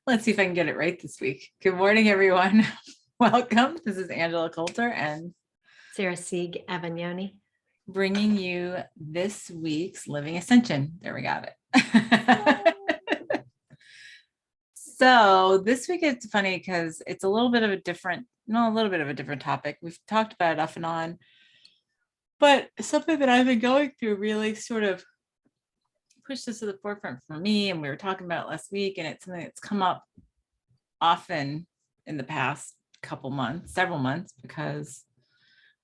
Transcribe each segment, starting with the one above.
Let's see if I can get it right this week. Good morning, everyone. Welcome. This is Angela Coulter and Sarah Sieg Avagnoni. bringing you this week's Living Ascension. There we got it. So this week it's funny because it's a little bit of a different topic. We've talked about it off and on, but something that I've been going through really sort of pushed this to the forefront for me. And we were talking about it last week, and it's something that's come up often in the past several months, because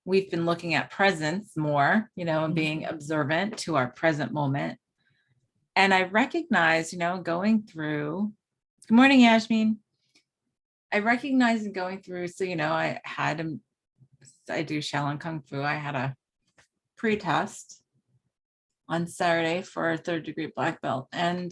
we've been looking at presence more, and being observant to our present moment. And I recognize, going through, good morning, Yasmin. I recognize in going through, so, I do Shaolin Kung Fu. I had a pre-test on Saturday for a 3rd degree black belt. And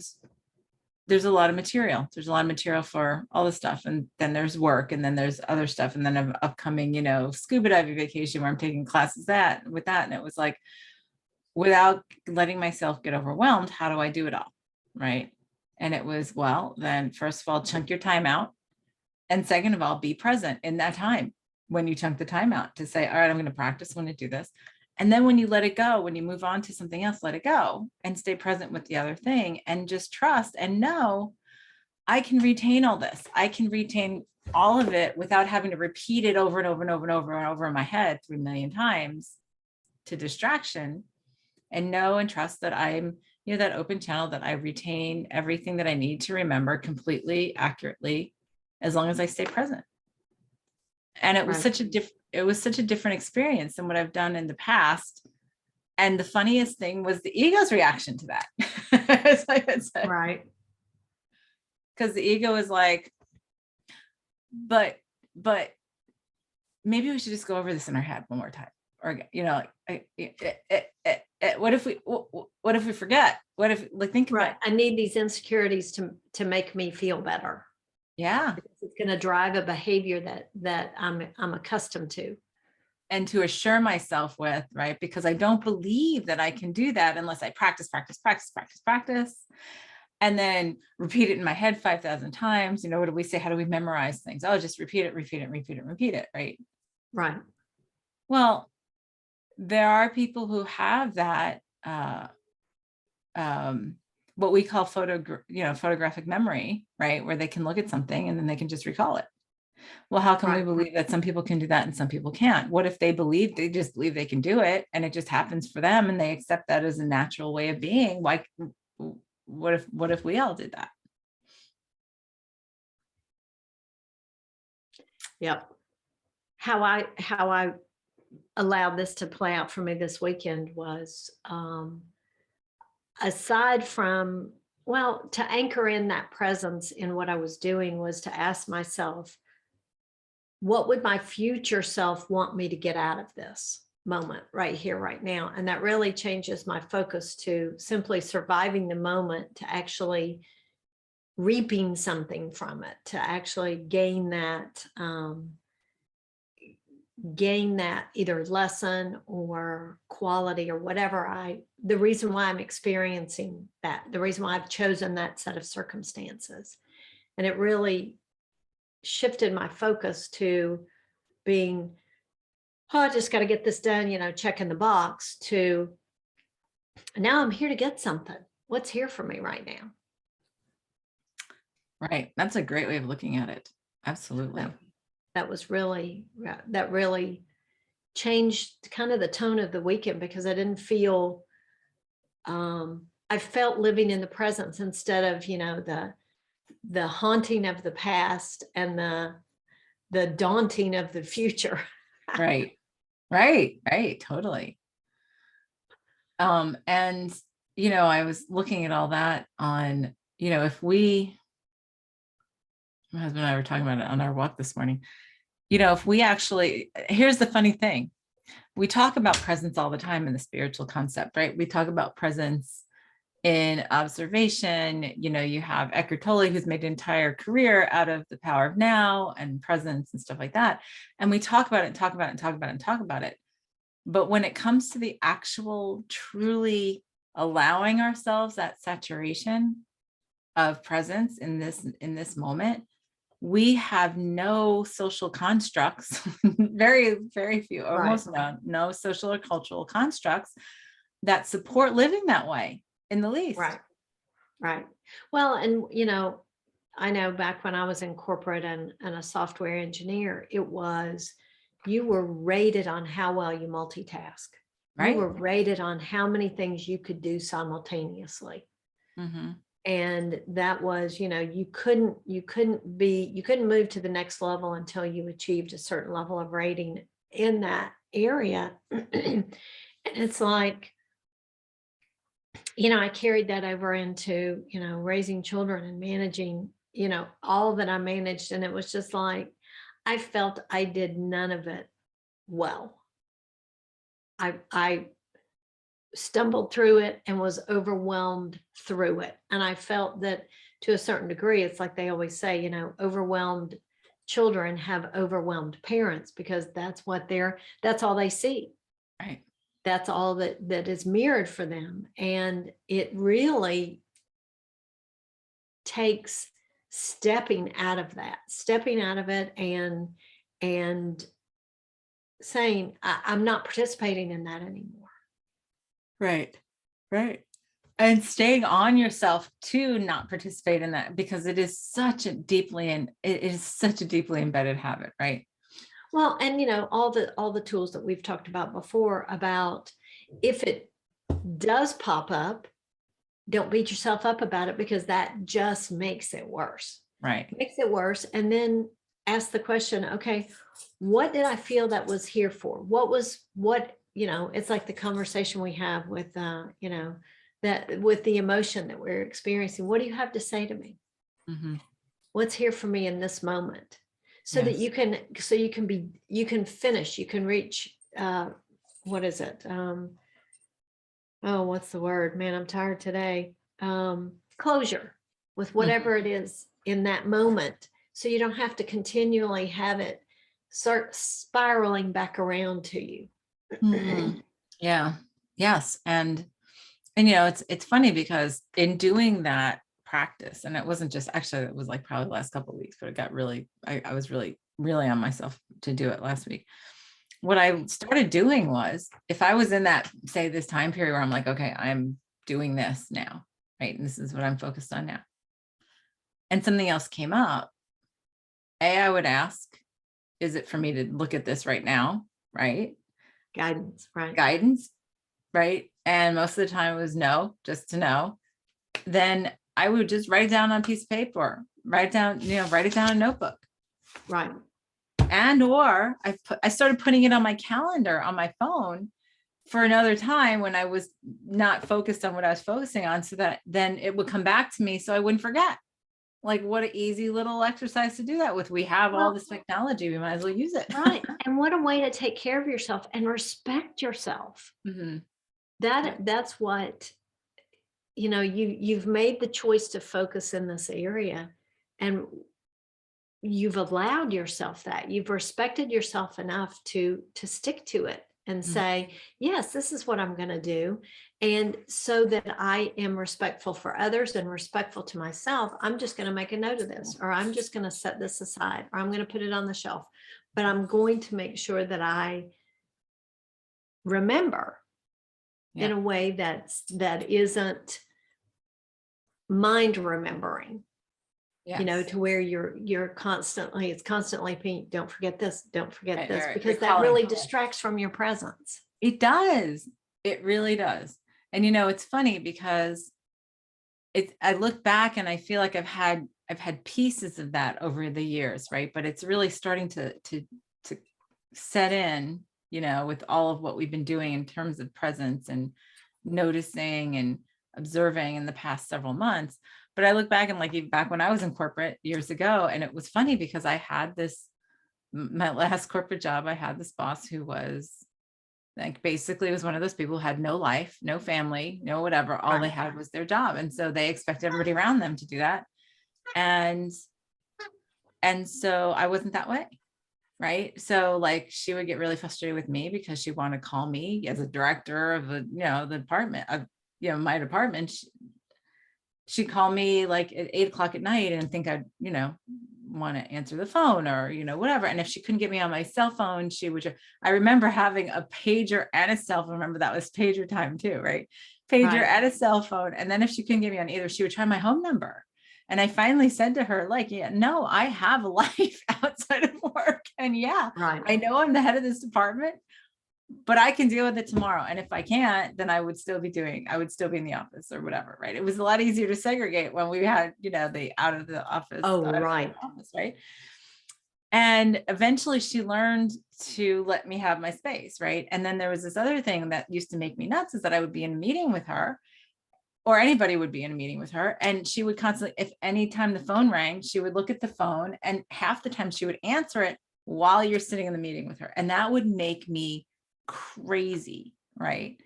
there's a lot of material. There's a lot of material for all this stuff. And then there's work, and then there's other stuff. And then an upcoming, scuba diving vacation where I'm taking classes with that. And it was like, without letting myself get overwhelmed, how do I do it all? Right. And it was, well, then first of all, chunk your time out. And second of all, be present in that time when you chunk the time out to say, all right, I'm going to practice, I'm going to do this. And then when you let it go, when you move on to something else, let it go and stay present with the other thing, and just trust and know I can retain all this. I can retain all of it without having to repeat it over and over and over and over and over in my head 3 million times to distraction, and know and trust that I'm, that open channel, that I retain everything that I need to remember completely, accurately, as long as I stay present. And it was such a different experience than what I've done in the past. And the funniest thing was the ego's reaction to that. Right. Because the ego is like, but maybe we should just go over this in our head one more time. Or, what if we forget? What if, think about it. I need these insecurities to make me feel better. Yeah. Because it's going to drive a behavior that I'm accustomed to. And to assure myself with, right? Because I don't believe that I can do that unless I practice. And then repeat it in my head 5,000 times. What do we say? How do we memorize things? Oh, just repeat it, right? Right. Well, there are people who have that, what we call photographic memory, right? Where they can look at something and then they can just recall it. Well, how can we believe that some people can do that and some people can't? What if they just believe they can do it and it just happens for them and they accept that as a natural way of being? What if we all did that? Yep. How I allowed this to play out for me this weekend was, aside from, to anchor in that presence in what I was doing, was to ask myself, what would my future self want me to get out of this moment right here, right now? And that really changes my focus to simply surviving the moment, to actually reaping something from it, to actually gain that either lesson or quality or whatever the reason why I'm experiencing that, the reason why I've chosen that set of circumstances. And it really shifted my focus to being, I just got to get this done, checking the box, to now I'm here to get something. What's here for me right now? Right. That's a great way of looking at it. Absolutely. That really changed kind of the tone of the weekend, because I didn't feel, I felt living in the presence instead of, the haunting of the past and the daunting of the future. Right. Totally. And, I was looking at all that on, if my husband and I were talking about it on our walk this morning, if we actually, here's the funny thing. We talk about presence all the time in the spiritual concept, right? We talk about presence in observation. You have Eckhart Tolle, who's made an entire career out of the power of now and presence and stuff like that. And we talk about it. But when it comes to the actual truly allowing ourselves that saturation, of presence in this moment, we have no social constructs, very, very few, almost no social or cultural constructs that support living that way in the least. Right. Right. Well, and I know back when I was in corporate and a software engineer, you were rated on how well you multitask. You Right. were rated on how many things you could do simultaneously. Mhm. And that was, you couldn't move to the next level until you achieved a certain level of rating in that area. And it's like, I carried that over into, raising children and managing, all that I managed. And it was just like, I felt I did none of it well. I stumbled through it and was overwhelmed through it. And I felt that to a certain degree, it's like they always say, overwhelmed children have overwhelmed parents, because that's all they see. Right. That's all that is mirrored for them. And it really takes stepping out of it and saying, I'm not participating in that anymore. Right. Right. And staying on yourself to not participate in that, because it is such a deeply embedded habit, right? Well, and all the tools that we've talked about before, about if it does pop up, don't beat yourself up about it, because that just makes it worse. Right. Makes it worse. And then ask the question, okay, what did I feel that was here for? It's like the conversation we have with, that with the emotion that we're experiencing. What do you have to say to me? Mhm. What's here for me in this moment? So that Yes. you can finish, you can reach, what is it? Oh, what's the word? Man, I'm tired today. Closure with whatever it is in that moment. So you don't have to continually have it start spiraling back around to you. Mhm. Yeah. Yes. And it's funny because in doing that practice, and it wasn't just, actually, it was like probably the last couple of weeks, but it got really, I was really, really on myself to do it last week. What I started doing was, if I was in that, say, this time period where I'm like, okay, I'm doing this now, right? And this is what I'm focused on now. And something else came up. I would ask, is it for me to look at this right now? Right? Guidance, right? Guidance, right? And most of the time it was no, just to know. Then I would just write it down on a piece of paper, write it down in a notebook. Right. And or I started putting it on my calendar on my phone for another time when I was not focused on what I was focusing on, so that then it would come back to me so I wouldn't forget. Like, what an easy little exercise to do that with. We have all this technology, we might as well use it. Right. And what a way to take care of yourself and respect yourself. Mhm. That's what, you've made the choice to focus in this area, and you've allowed yourself that. You've respected yourself enough to stick to it and Mhm. say, yes, this is what I'm going to do. And so that I am respectful for others and respectful to myself, I'm just going to make a note of this, or I'm just going to set this aside, or I'm going to put it on the shelf. But I'm going to make sure that I remember in Yeah. a way that isn't mind remembering, Yes. to where it's constantly being, don't forget this, don't forget Right, this, right, because that recalling. really distracts from your presence. It does. It really does. And it's funny because I look back and I feel like I've had pieces of that over the years, right? But it's really starting to set in, with all of what we've been doing in terms of presence and noticing and observing in the past several months. But I look back and, like, even back when I was in corporate years ago, and it was funny because I had my last corporate job, I had this boss who was, like, basically was one of those people who had no life, no family, no whatever. All they Right. had was their job. And so they expected everybody around them to do that. And so I wasn't that way. Right. So, like, she would get really frustrated with me because she wanted to call me as a director of the department of, my department. she'd call me like at 8 o'clock at night and think I'd, want to answer the phone or, whatever. And if she couldn't get me on my cell phone, I remember having a pager and a cell phone. Remember that was pager time too, right? Pager Right. and a cell phone. And then if she couldn't get me on either, she would try my home number. And I finally said to her, like, yeah, no, I have a life outside of work. And yeah, Right. I know I'm the head of this department, but I can deal with it tomorrow. And if I can't, then I would still be in the office or whatever. Right. It was a lot easier to segregate when we had, the out of the office. Oh, out of the right. office, right. And eventually she learned to let me have my space. Right. And then there was this other thing that used to make me nuts, is that I would be in a meeting with her, or anybody would be in a meeting with her. And she would constantly, if any time the phone rang, she would look at the phone, and half the time she would answer it while you're sitting in the meeting with her. And that would make me crazy. Right.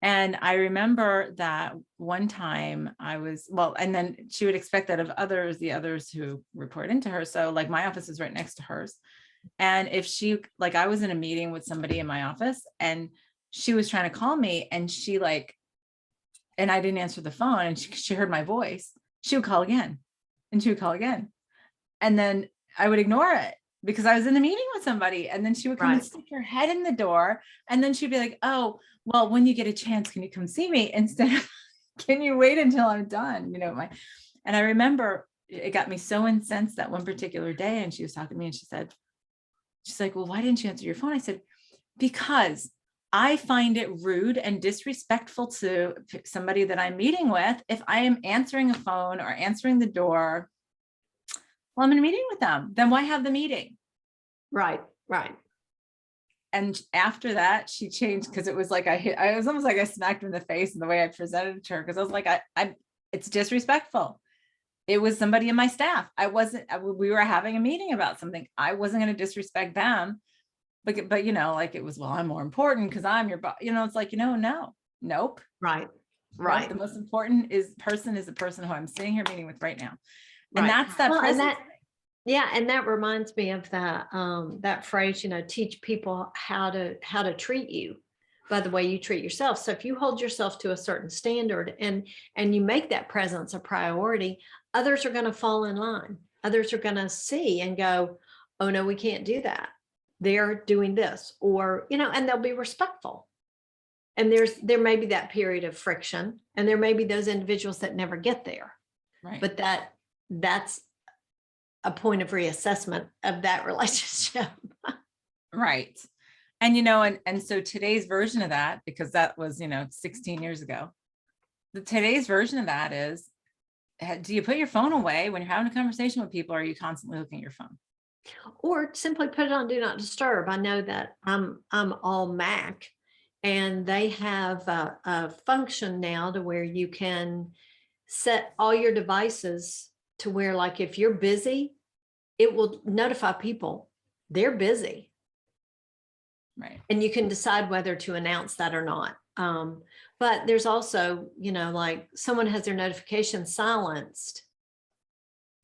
And I remember that one time and then she would expect that of the others who report into her. So like my office is right next to hers. And if I was in a meeting with somebody in my office and she was trying to call me, and and I didn't answer the phone, and she heard my voice, she would call again, and she would call again. And then I would ignore it because I was in the meeting with somebody, and then she would come and Right. stick her head in the door. And then she'd be like, oh, well, when you get a chance, can you come see me? Instead of, can you wait until I'm done? And I remember it got me so incensed that one particular day, and she was talking to me, and she's like, well, why didn't you answer your phone? I said, because I find it rude and disrespectful to somebody that I'm meeting with if I am answering a phone or answering the door while I'm in a meeting with them. Then why have the meeting? Right. Right. And after that, she changed, because it was like I was almost like I smacked her in the face in the way I presented it to her, because I was like, it's disrespectful. It was somebody in my staff. We were having a meeting about something. I wasn't going to disrespect them. But it was, well, I'm more important because I'm your boss. It's like, no, nope. Right. Nope. Right. The most important person is the person who I'm sitting here meeting with right now. And Right. that's that Well, and presence. yeah, and that reminds me of that phrase, teach people how to treat you by the way you treat yourself. So if you hold yourself to a certain standard and you make that presence a priority, others are going to fall in line. Others are going to see and go, oh no, we can't do that. They're doing this, or and they'll be respectful. And there may be that period of friction, and there may be those individuals that never get there. Right. But that's a point of reassessment of that relationship. Right. And so today's version of that, because that was, 16 years ago, today's version of that is, do you put your phone away when you're having a conversation with people, or are you constantly looking at your phone? Or simply put it on do not disturb. I know that I'm all Mac, and they have a function now to where you can set all your devices to where, like, if you're busy, it will notify people they're busy. Right. And you can decide whether to announce that or not. But there's also, like someone has their notifications silenced,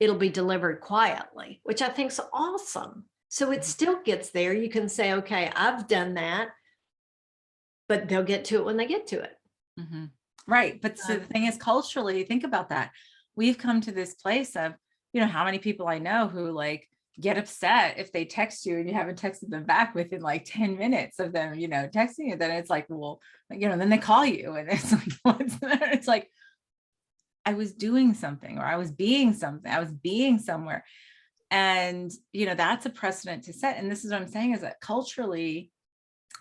it'll be delivered quietly, which I think is awesome. So it still gets there. You can say, okay, I've done that, but they'll get to it when they get to it. Mm-hmm. Right. But so the thing is, culturally, think about that. We've come to this place of, how many people I know who get upset if they text you and you haven't texted them back within 10 minutes of them, texting you. Then it's like, well, then they call you, and it's like, what's that? It's like, I was doing something, or I was being something, I was being somewhere. And, that's a precedent to set. And this is what I'm saying, is that culturally,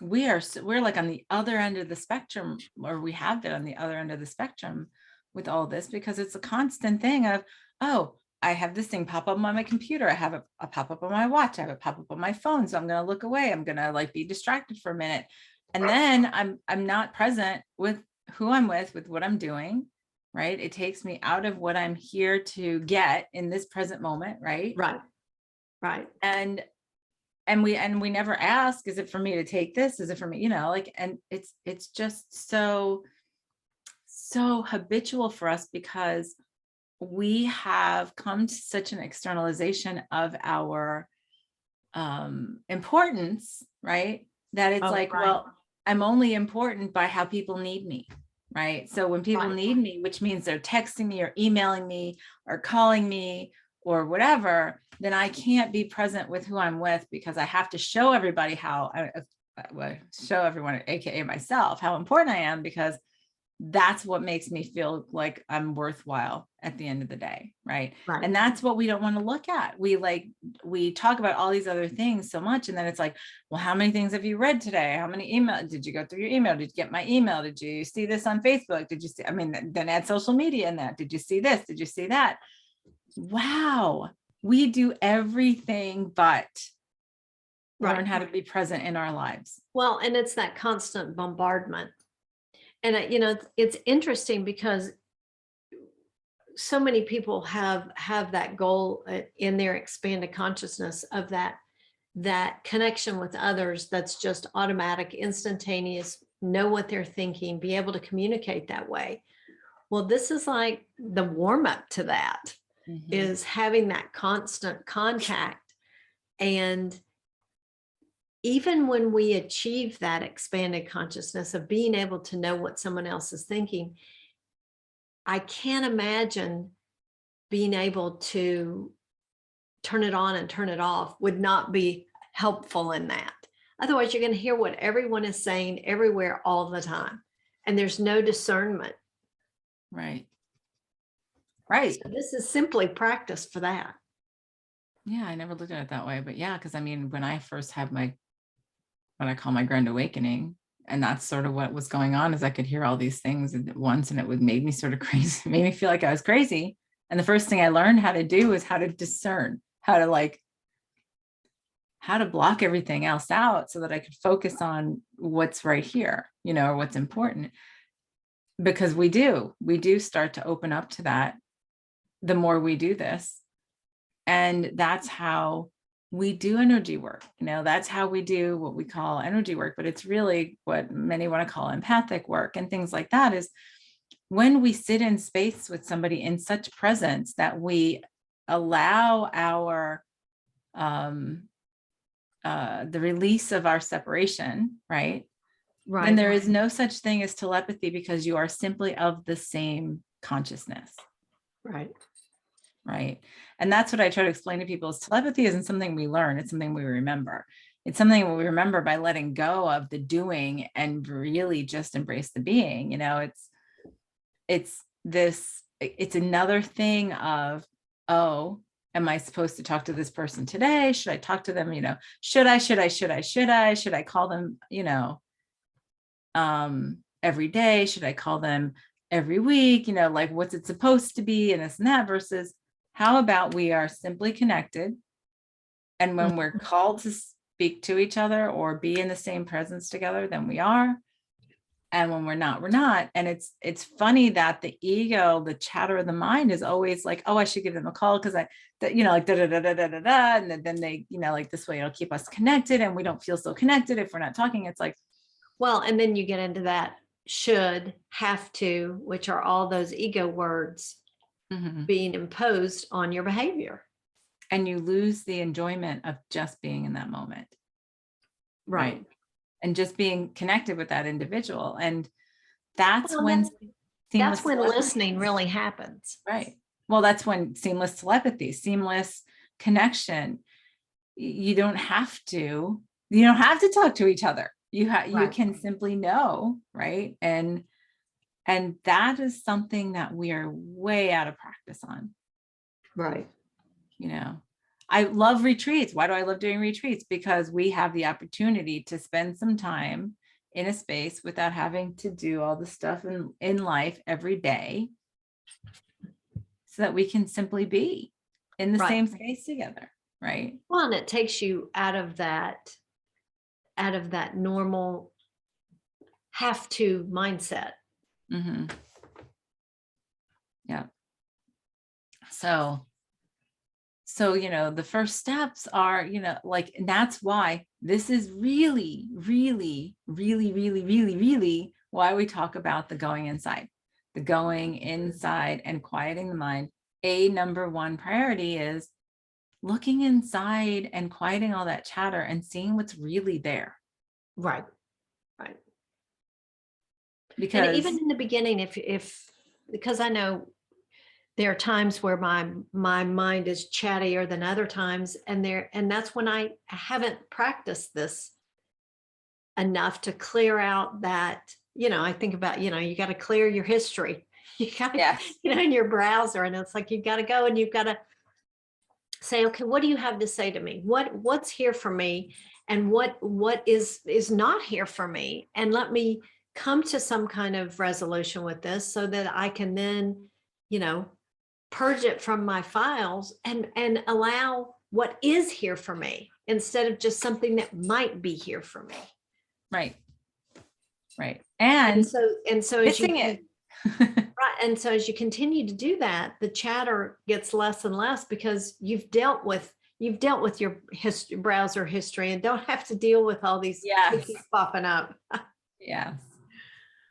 we're on the other end of the spectrum, or we have been on the other end of the spectrum with all this, because it's a constant thing of, oh, I have this thing pop up on my computer. I have a pop up on my watch. I have a pop up on my phone. So I'm going to look away. I'm going to be distracted for a minute. And then I'm not present with who I'm with what I'm doing. Right. It takes me out of what I'm here to get in this present moment. Right. Right. Right. And we never ask, is it for me to take this? Is it for me? And it's just so habitual for us, because we have come to such an externalization of our importance, right? That it's Oh, like, right. well, I'm only important by how people need me, right? So when people Right. need me, which means they're texting me or emailing me or calling me or whatever, then I can't be present with who I'm with, because I have to show everybody show everyone, AKA myself, how important I am, because that's what makes me feel like I'm worthwhile at the end of the day. Right. Right. And that's what we don't want to look at. We talk about all these other things so much. And then it's like, well, how many things have you read today? How many emails did you go through your email? Did you get my email? Did you see this on Facebook? Did you see, I mean, then add social media in that. Did you see this? Did you see that? Wow. We do everything but learn Right. how to be present in our lives. Well, and it's that constant bombardment. And it's interesting because so many people have that goal in their expanded consciousness of that connection with others that's just automatic, instantaneous, know what they're thinking, be able to communicate that way. Well, this is like the warm up to that, Mhm. is having that constant contact. And even when we achieve that expanded consciousness of being able to know what someone else is thinking, I can't imagine being able to turn it on and turn it off would not be helpful in that. Otherwise, you're going to hear what everyone is saying everywhere all the time, and there's no discernment. Right. Right. So this is simply practice for that. Yeah, I never looked at it that way, but yeah, because I mean, when I first had what I call my grand awakening, and that's sort of what was going on, is I could hear all these things at once, and it would make me sort of crazy, it made me feel like I was crazy. And the first thing I learned how to do is how to discern, how to block everything else out so that I could focus on what's right here, or what's important. Because we do start to open up to that the more we do this. And that's how we do energy work. That's how we do what we call energy work, but it's really what many want to call empathic work and things like that, is when we sit in space with somebody in such presence that we allow our the release of our separation, right? Right. Then there is no such thing as telepathy, because you are simply of the same consciousness. Right. Right. And that's what I try to explain to people, is telepathy isn't something we learn. It's something we remember. It's something we remember by letting go of the doing and really just embrace the being. It's another thing of, oh, am I supposed to talk to this person today? Should I talk to them? Should I call them, every day? Should I call them every week? Like, what's it supposed to be, and this and that, versus how about we are simply connected. And when we're called to speak to each other or be in the same presence together, then we are. And when we're not, we're not. And it's funny that the ego, the chatter of the mind, is always like, oh, I should give them a call because like da da da da da da da. And then they, like, this way it'll keep us connected, and we don't feel so connected if we're not talking. It's like, well, and then you get into that should, have to, which are all those ego words being imposed on your behavior. And you lose the enjoyment of just being in that moment. Right. And just being connected with that individual. And that's when listening really happens. Right. Well, that's when seamless telepathy, seamless connection. You don't have to talk to each other. You can simply know, right? And that is something that we are way out of practice on. Right. I love retreats. Why do I love doing retreats? Because we have the opportunity to spend some time in a space without having to do all the stuff in life every day, so that we can simply be in the same space together. Right. Well, and it takes you out of that normal have to mindset. Yeah. So, the first steps are, like, and that's why this is really, really, really, really, really, really why we talk about the going inside and quieting the mind. Number one priority is looking inside and quieting all that chatter and seeing what's really there. Right. And because even in the beginning, if because I know there are times where my mind is chattier than other times, and that's when I haven't practiced this enough to clear out that, I think about, you got to clear your history. You got to, yes, in your browser, and it's like you've got to go and you've got to say, okay, what do you have to say to me? What's here for me, and what is not here for me, and let me come to some kind of resolution with this so that I can then, you know, purge it from my files and allow what is here for me instead of just something that might be here for me. right, right. And And so as you missing it. right, and so as you continue to do that, the chatter gets less and less because you've dealt with your browser history and don't have to deal with all these Yes. cookies popping up. Yes.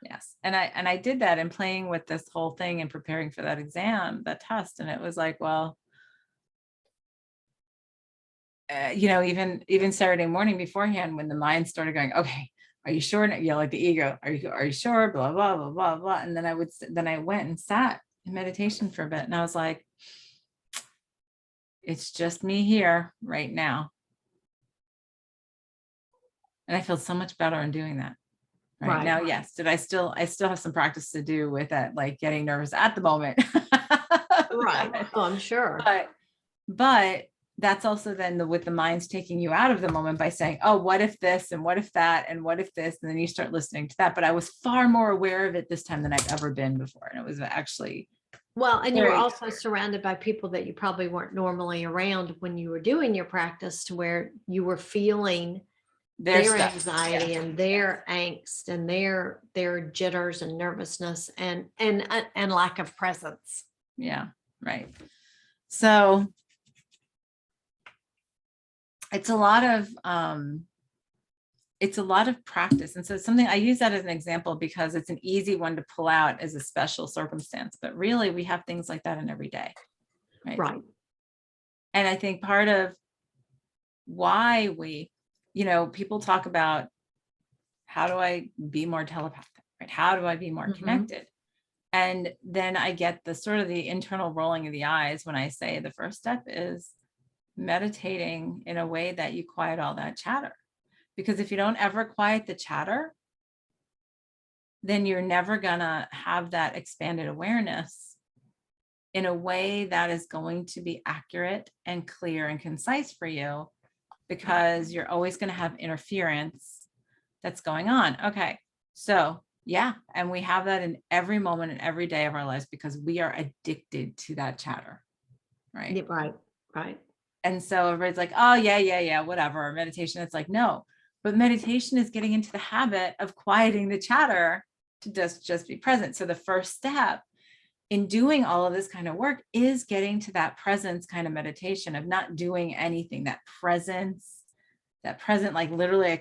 Yes. And I did that in playing with this whole thing and preparing for that exam, that test. And it was like, well, even Saturday morning beforehand, when the mind started going, okay, are you sure? Like the ego, are you sure? Blah, blah, blah, blah, blah. And then I went and sat in meditation for a bit. And I was like, it's just me here right now. And I feel so much better in doing that. Right now, yes. I still have some practice to do with that, like getting nervous at the moment. Right. Oh, I'm sure. But that's also then with the mind's taking you out of the moment by saying, oh, what if this and what if that and what if this, and then you start listening to that. But I was far more aware of it this time than I've ever been before, and it was actually well, and you were very also surrounded by people that you probably weren't normally around when you were doing your practice, to where you were feeling their stuff. anxiety and their angst and their jitters and nervousness and lack of presence. Yeah, right. So it's a lot of practice. And so it's something I use that as an example because it's an easy one to pull out as a special circumstance, but really we have things like that in every day. Right. And I think part of why people talk about, how do I be more telepathic, right? How do I be more connected? And then I get the sort of the internal rolling of the eyes when I say the first step is meditating in a way that you quiet all that chatter. Because if you don't ever quiet the chatter, then you're never gonna have that expanded awareness in a way that is going to be accurate and clear and concise for you, because you're always going to have interference that's going on. Okay. So yeah. And we have that in every moment and every day of our lives because we are addicted to that chatter. Right. Right. And so everybody's like, oh yeah, whatever. Meditation. It's like, no, but meditation is getting into the habit of quieting the chatter to just be present. So the first step in doing all of this kind of work is getting to that presence kind of meditation of not doing anything, that present, like literally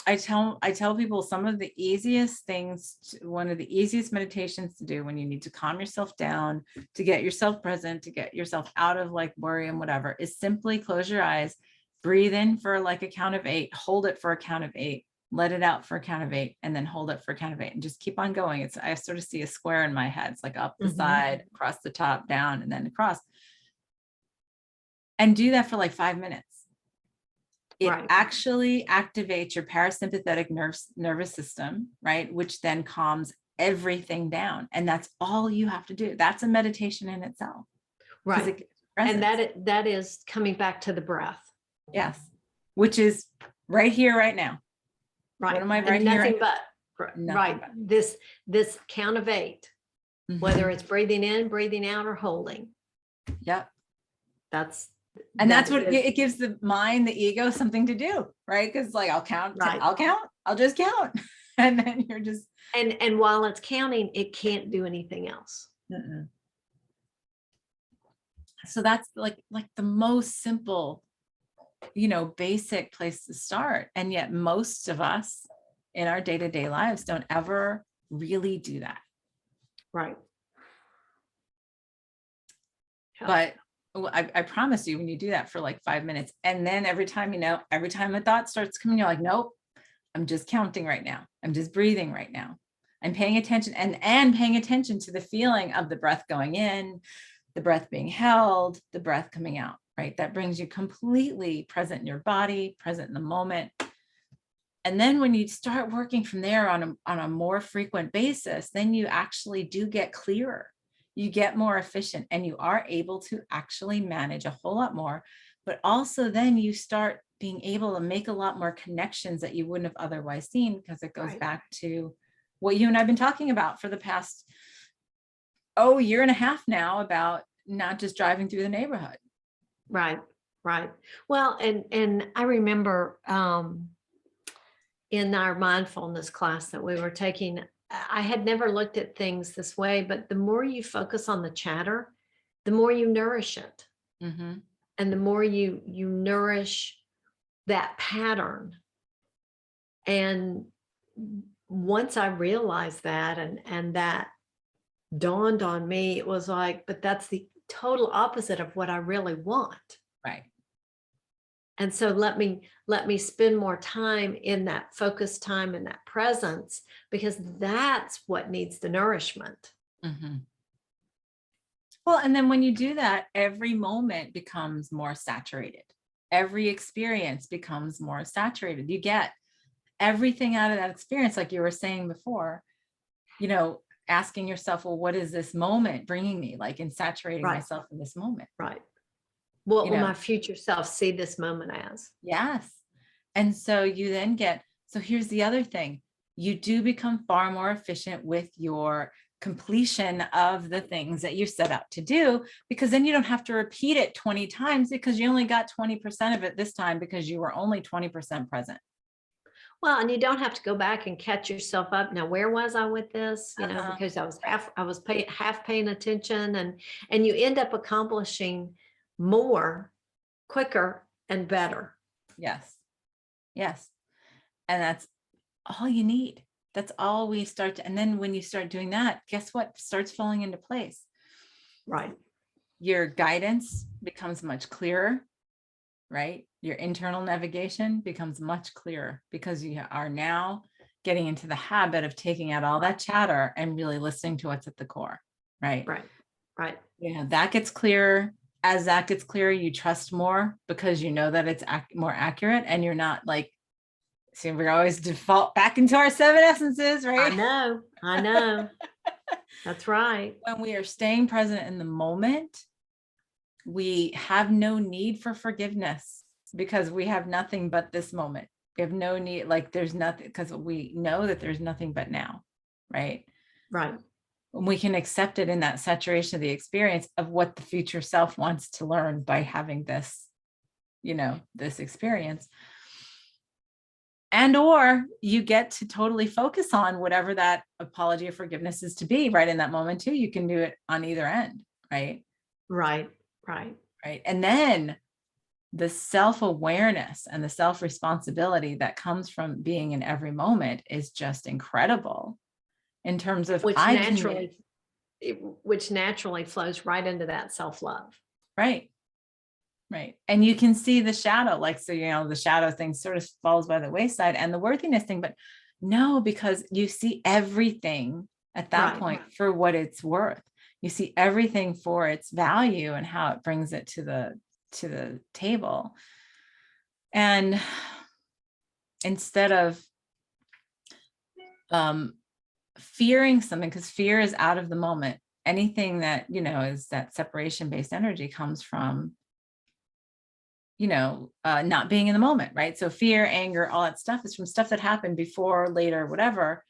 I tell people some of the easiest things, one of the easiest meditations to do when you need to calm yourself down, to get yourself present, to get yourself out of like worry and whatever, is simply close your eyes, breathe in for like a count of 8, hold it for a count of 8, let it out for a count of 8, and then hold it for a count of 8, and just keep on going. I sort of see a square in my head. It's like up the side, across the top, down, and then across. And do that for like 5 minutes. It actually activates your parasympathetic nervous system, right? Which then calms everything down. And that's all you have to do. That's a meditation in itself. Right. And that is coming back to the breath. Yes. Which is right here, right now. Right. What am I right here? Nothing but this count of 8, whether it's breathing in, breathing out, or holding. Yep. That's what it gives the mind, the ego, something to do, right? Because like I'll just count. And then you're just and while it's counting, it can't do anything else. So that's like the most simple, basic place to start. And yet most of us in our day-to-day lives don't ever really do that. Right. But I promise you, when you do that for like 5 minutes, and then every time a thought starts coming, you're like, nope, I'm just counting right now. I'm just breathing right now. I'm paying attention and paying attention to the feeling of the breath going in, the breath being held, the breath coming out, right? That brings you completely present in your body, present in the moment. And then when you start working from there on a more frequent basis, then you actually do get clearer. You get more efficient and you are able to actually manage a whole lot more. But also then you start being able to make a lot more connections that you wouldn't have otherwise seen, because it goes Right. back to what you and I've been talking about for the past, year and a half now, about not just driving through the neighborhood. Right. Right. Well, and I remember in our mindfulness class that we were taking, I had never looked at things this way, but the more you focus on the chatter, the more you nourish it. Mm-hmm. And the more you nourish that pattern. And once I realized that, and that dawned on me, it was like, but that's the total opposite of what I really want. Right. And so let me spend more time in that focus time and that presence, because that's what needs the nourishment. Mm-hmm. Well, and then when you do that, every moment becomes more saturated. Every experience becomes more saturated. You get everything out of that experience, like you were saying before, asking yourself, well, what is this moment bringing me? Like, in saturating Right. myself in this moment. Right. What You will know? my future self see this moment as? Yes. And so you then so here's the other thing. You do become far more efficient with your completion of the things that you set out to do, because then you don't have to repeat it 20 times, because you only got 20% of it this time, because you were only 20% present. Well, and you don't have to go back and catch yourself up. Now, where was I with this? Uh-huh. Because I was half paying attention, and you end up accomplishing more, quicker, and better. Yes. Yes. And that's all you need. That's all we start to, and then when you start doing that, guess what starts falling into place? Right. Your guidance becomes much clearer, right? Your internal navigation becomes much clearer, because you are now getting into the habit of taking out all that chatter and really listening to what's at the core, right? Right. Right. That gets clearer. As that gets clearer, you trust more, because you know that it's more accurate, and you're not like, see, we always default back into our 7 essences, right? I know. That's right. When we are staying present in the moment, we have no need for forgiveness, because we have nothing but this moment. We have no need, like there's nothing, because we know that there's nothing but now, right? Right. We can accept it in that saturation of the experience of what the future self wants to learn by having this, this experience. And or you get to totally focus on whatever that apology or forgiveness is to be right in that moment too. You can do it on either end, right? Right. Right. Right. And then the self-awareness and the self-responsibility that comes from being in every moment is just incredible, in terms of Which naturally flows right into that self-love. Right. Right. And you can see the shadow, like, so, the shadow thing sort of falls by the wayside, and the worthiness thing, but no, because you see everything at that Right. point for what it's worth. You see everything for its value and how it brings it to the table. And instead of fearing something, because fear is out of the moment, anything that, is that separation-based energy comes from, not being in the moment, right? So fear, anger, all that stuff is from stuff that happened before, later, whatever.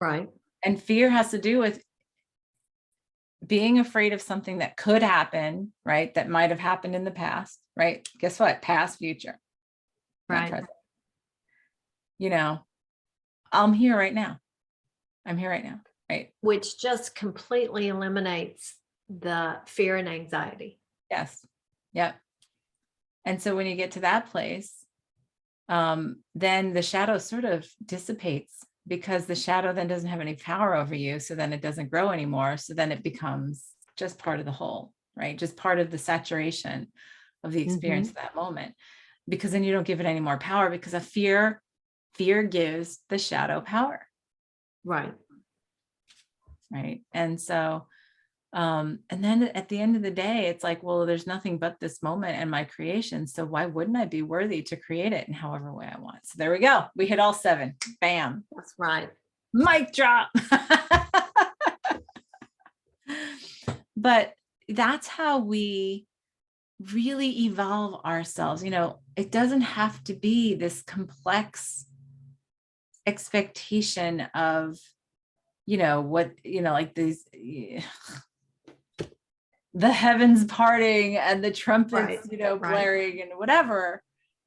Right. And fear has to do with being afraid of something that could happen, right? That might have happened in the past, right? Guess what? Past, future, not Right. present. I'm here right now. I'm here right now, right? Which just completely eliminates the fear and anxiety. Yes. Yep. And so when you get to that place, then the shadow sort of dissipates, because the shadow then doesn't have any power over you. So then it doesn't grow anymore. So then it becomes just part of the whole, right? Just part of the saturation of the experience of that moment, because then you don't give it any more power, because of fear gives the shadow power. Right. right? And so, and then at the end of the day, it's like, well, there's nothing but this moment and my creation. So why wouldn't I be worthy to create it in however way I want? So there we go. We hit all 7. Bam. That's right. Mic drop. But that's how we really evolve ourselves. You know, it doesn't have to be this complex expectation of, you know, what, you know, like these, the heavens parting and the trumpets, Right, you know, right. blaring and whatever.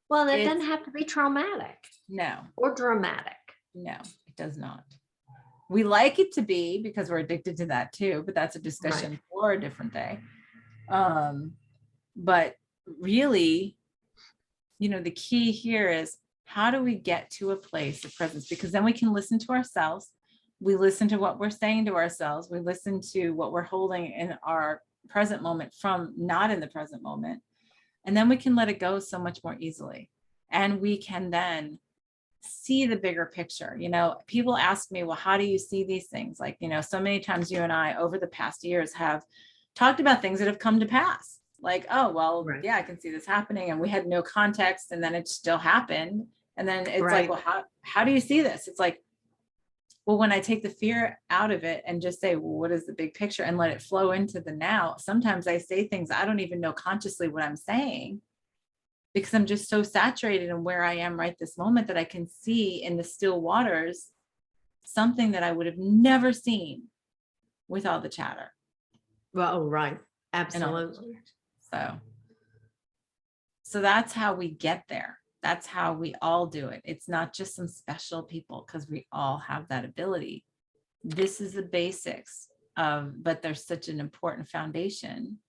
Well, it It's doesn't have to be traumatic no, or dramatic. no, it does not. We like it to be because we're addicted to that too, but that's a discussion for a different day. But really, you know, the key here is how do we get to a place of presence? Because then we can listen to ourselves. We listen to what we're saying to ourselves. We listen to what we're holding in our present moment from not in the present moment. And then we can let it go so much more easily. And we can then see the bigger picture. You know, people ask me, well, how do you see these things? Like, you know, so many times you and I over the past years have talked about things that have come to pass. Like, oh, well, Right. yeah, I can see this happening. And we had no context and then it still happened. And then it's Right. like, well, how do you see this? It's like, well, when I take the fear out of it and just say, well, what is the big picture and let it flow into the now, sometimes I say things I don't even know consciously what I'm saying because I'm just so saturated in where I am right this moment that I can see in the still waters something that I would have never seen with all the chatter. Well, oh, right. And all the Absolutely. So that's how we get there. That's how we all do it. It's not just some special people because we all have that ability. This is the basics of, but there's such an important foundation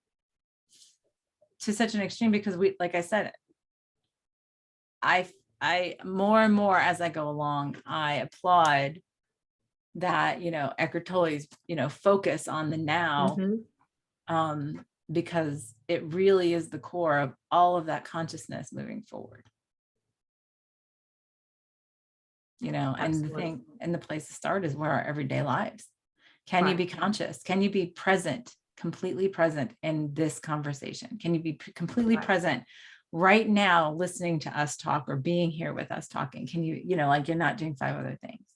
to such an extreme because we, like I said, I more and more as I go along, I applaud that, you know, Eckhart Tolle's, you know, focus on the now, because it really is the core of all of that consciousness moving forward. You know, and the Absolutely. thing and the place to start is where our everyday lives. Can you Right. be conscious? Can you be present, completely present in this conversation? Can you be completely Right. present right now, listening to us talk or being here with us talking? Can you, you know, like you're not doing 5 other things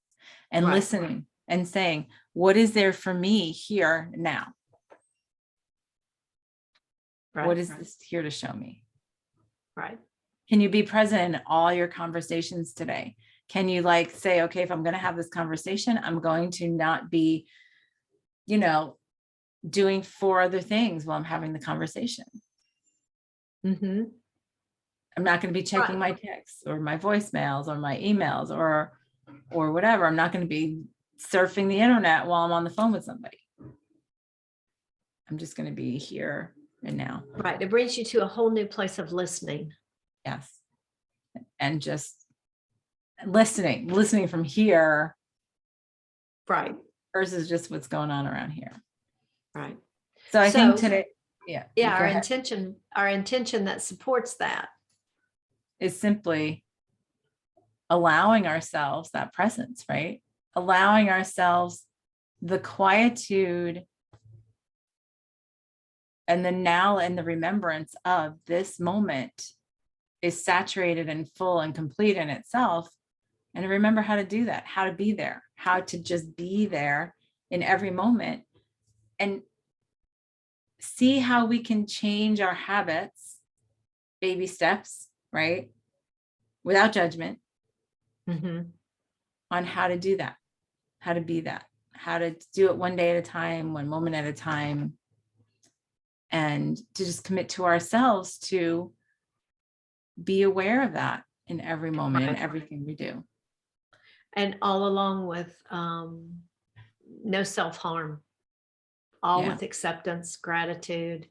and Right. listening and saying, what is there for me here now? Right. What is this here to show me? Right. Can you be present in all your conversations today? Can you like say, okay, if I'm going to have this conversation, I'm going to not be, you know, doing 4 other things while I'm having the conversation. Mm-hmm. I'm not going to be checking my texts or my voicemails or my emails or whatever. I'm not going to be surfing the internet while I'm on the phone with somebody. I'm just going to be here and now. Right. It brings you to a whole new place of listening. Yes. And just listening from here. Right. Versus just what's going on around here. Right. So I think today, yeah, our intention that supports that is simply allowing ourselves that presence, right? Allowing ourselves the quietude and the now and the remembrance of this moment is saturated and full and complete in itself. And to remember how to do that, how to be there, how to just be there in every moment and see how we can change our habits, baby steps, right? Without judgment, on how to do that, how to be that, how to do it one day at a time, one moment at a time, and to just commit to ourselves to be aware of that in every moment, in everything we do. And all along with no self-harm, all with acceptance, gratitude.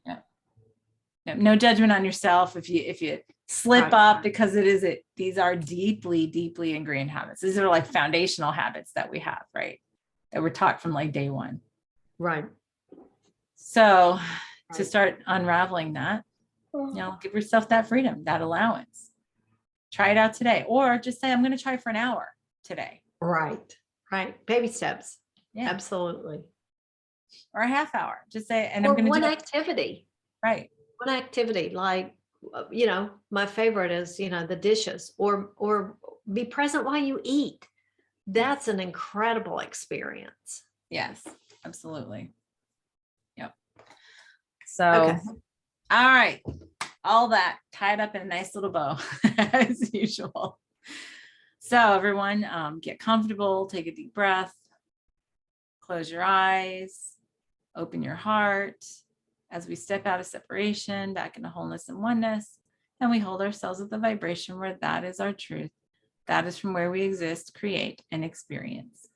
No judgment on yourself if you slip up, because these are deeply, deeply ingrained habits. These are like foundational habits that we have, right? That we're taught from like day one. Right. So to start unraveling that, you know, give yourself that freedom, that allowance. Try it out today, or just say, I'm going to try for an hour today. Right. Baby steps. Yeah. Absolutely. or a half hour. Just say, and I'm Or going to one do it. activity. Right. One activity like, my favorite is, the dishes, or be present while you eat. That's an incredible experience. Yes, absolutely. Yep. So, Okay. all right. All that tied up in a nice little bow as usual. So everyone, get comfortable, take a deep breath, close your eyes, open your heart as we step out of separation back into wholeness and oneness. And we hold ourselves at the vibration where that is our truth. That is from where we exist, create, and experience.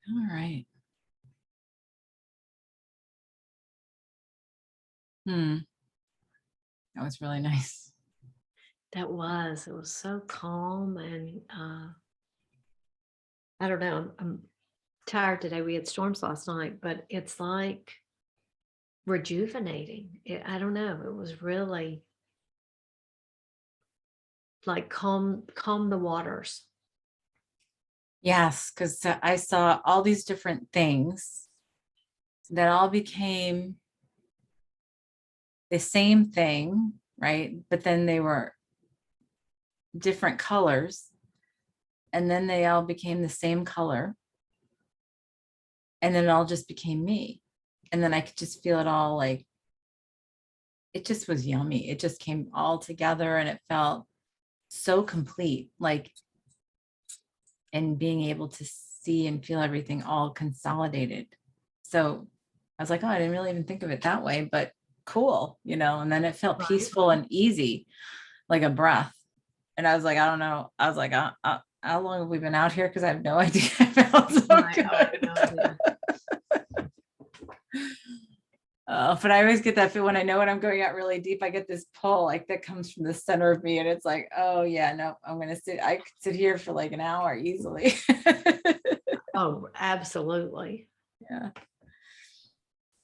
All right. That was really nice. It was so calm, and I don't know. I'm tired today. We had storms last night, but it's like rejuvenating. I don't know. It was really like calm the waters. Yes, because I saw all these different things that all became the same thing, right? But then they were different colors, and then they all became the same color, and then it all just became me. And then I could just feel it all, like it just was yummy. It just came all together and it felt so complete, like, and being able to see and feel everything all consolidated. So I was like, oh, I didn't really even think of it that way, but cool, and then it felt Right. peaceful and easy, like a breath. And I was like, I don't know. I was like, how long have we been out here? Because I have no idea. It felt so Right. Oh, good. no idea. But I always get that feel when I know when I'm going out really deep, I get this pull like that comes from the center of me. And it's like, oh yeah, no, I could sit here for like an hour easily. Oh, absolutely. Yeah.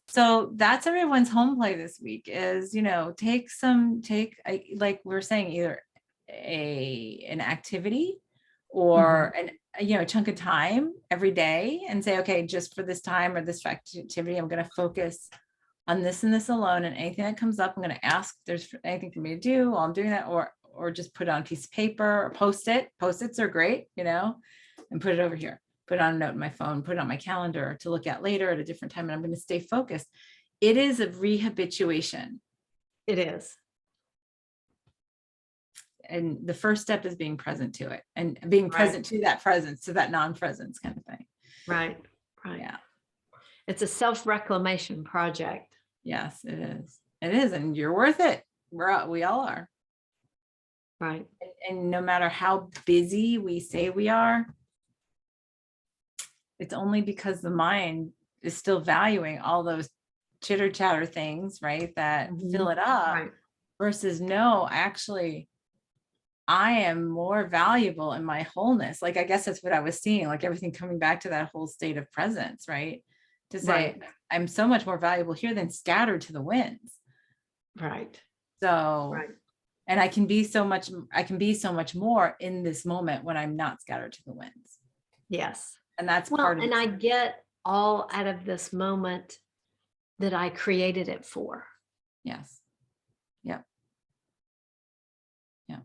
So that's everyone's home play this week is, like we were saying, either an activity or a chunk of time every day and say, okay, just for this time or this activity, I'm going to focus on this and this alone, and anything that comes up, I'm going to ask if there's anything for me to do while I'm doing that, or just put it on a piece of paper or Post-its are great, and put it over here, put it on a note in my phone, put it on my calendar to look at later at a different time. And I'm going to stay focused. It is a rehabituation. It is. And the first step is being present to it and being present to that presence, to that non-presence kind of thing. Right. Yeah. It's a self-reclamation project. Yes, it is. It is. And you're worth it. We all are. Right. And no matter how busy we say we are, it's only because the mind is still valuing all those chitter chatter things, right? That fill it up. Right. Versus no, actually, I am more valuable in my wholeness. Like, I guess that's what I was seeing, like everything coming back to that whole state of presence, right? To say, I'm so much more valuable here than scattered to the winds. Right. So, and I can be so much more in this moment when I'm not scattered to the winds. Yes. And that's part of it. And I get all out of this moment that I created it for. Yes. Yep. Yeah.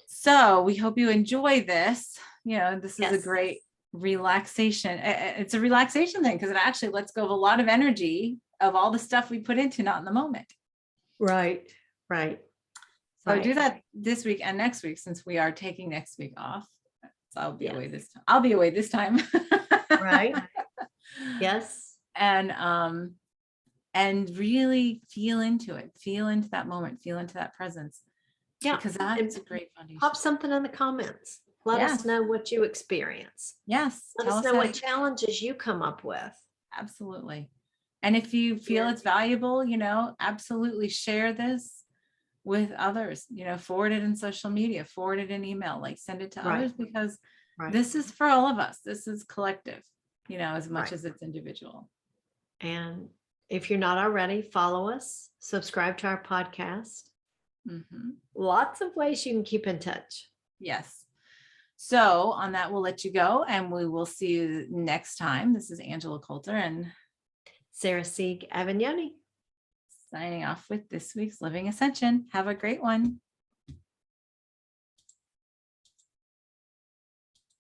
So we hope you enjoy this. This is a great relaxation. It's a relaxation thing because it actually lets go of a lot of energy of all the stuff we put into not in the moment. Right. So do that this week and next week, since we are taking next week off. So I'll be away this time. I'll be away this time. Right. Yes. And really feel into it. Feel into that moment. Feel into that presence. Yeah. Because that's a great foundation. Pop something in the comments. Let us know what you experience. Yes. Let us know what challenges you come up with. Absolutely. And if you feel it's valuable, absolutely share this with others, forward it in social media, forward it in email, like send it to others, because this is for all of us. This is collective, as much as it's individual. And if you're not already, follow us, subscribe to our podcast. Lots of ways you can keep in touch. Yes. So on that, we'll let you go and we will see you next time. This is Angela Coulter and Sarah Sieg Avignoni signing off with this week's Living Ascension. Have a great one.